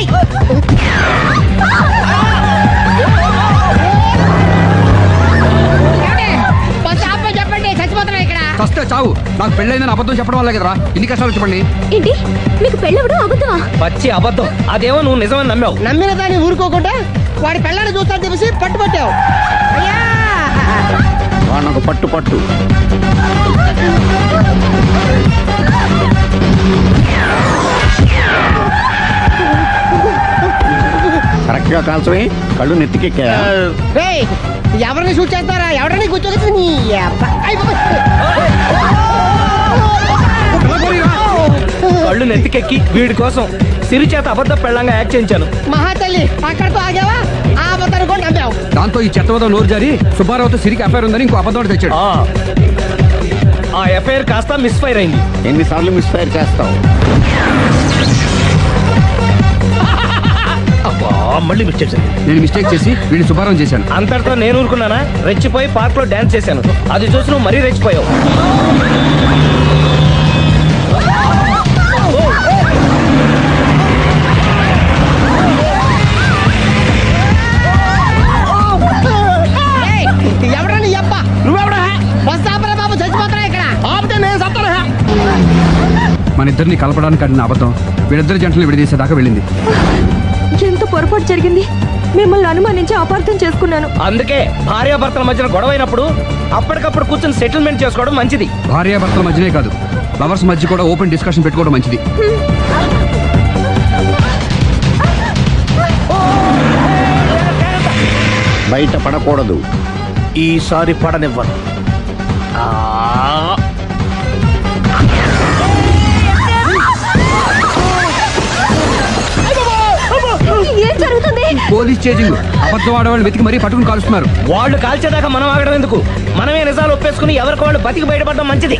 బస్ ఆపమని చెప్పండి. చచ్చిపోతున్నా ఇక్కడ. కష్ట చావు. నాకు పెళ్ళైందని అబద్ధం చెప్పడం వల్ల కదరా ఇన్ని కష్టాలు చెప్పండి. ఏంటి మీకు పెళ్ళవడం అబద్ధమా? పచ్చి అబద్ధం. అదేమో నువ్వు నిజమని నమ్మావు. నమ్మిన దాన్ని ఊరుకోకుండా వాడి పెళ్ళాన్ని చూస్తాను తెలిసి పట్టుబట్టావు. అయ్యా వాడినొక పట్టు. గట్టిగా కాల్చవి కళ్ళు నెత్తికెక్కా ఎవరిని షూట్ చేస్తారా ఎవరిని కూర్చోగచ్చు నీ కళ్ళు నెత్తికెక్కి వీడి కోసం సిరి చేత అబద్ధ పెళ్ళంగా యాక్ట్ చేయించాను. మహాతల్లి అక్కడతో ఆగావా ఆ అబద్ధాన్ని కూడా నమ్మావు. దాంతో ఈ చెత్తవదో నోరు జారి సుబ్బారావుతో సిరికి అఫైర్ ఉందని ఇంకో అబద్ధం తెచ్చాడు. ఆ ఎఫ్ఐఆర్ కాస్త మిస్ఫైర్ అయింది. ఎన్నిసార్లు మిస్ఫైర్ చేస్తావు? మళ్ళీ మిస్టేక్ చేశాను. నేను మిస్టేక్ చేసి వీడిని సుబ్బారావు చేశాను. అంతటితో నేను ఊరుకున్నానా? రెచ్చిపోయి పార్క్ లో డాన్స్ చేశాను. అది చూసి నువ్వు మరీ రెచ్చిపోయావు. ఎవరా నీ అబ్బా? నువ్వెవడా? వస్తాపరా బాబు, చచ్చిపోతారా ఇక్కడ? ఆపితే నేను సత్తానా? మన ఇద్దరిని కలపడానికి అడిగిన అబద్ధం వీళ్ళిద్దరి జంటలు విడదీసేదాకా వెళ్ళింది. ఎంత పొరపాటు జరిగింది. మిమ్మల్ని అనుమానించి అపార్థం చేసుకున్నాను. అందుకే భార్యాభర్తల మధ్యన గొడవైనప్పుడు అప్పటికప్పుడు కూర్చొని సెటిల్మెంట్ చేసుకోవడం మంచిది. భార్యాభర్తల మధ్యనే కాదు, లవర్స్ మధ్య కూడా ఓపెన్ డిస్కషన్ పెట్టుకోవడం మంచిది. బయట పడకూడదు. ఈసారి పడనివ్వను. ఏం జరుగుతుంది? Police chasing. అబద్ధం ఆడవాళ్ళు వెతికి మరీ పట్టుకుని కాలుస్తున్నారు. వాళ్ళు కాల్చేదాకా మనం ఆగడం ఎందుకు? మనమే నిజాలు ఒప్పేసుకుని ఎవరికి వాళ్ళు బతికి బయటపడడం మంచిది.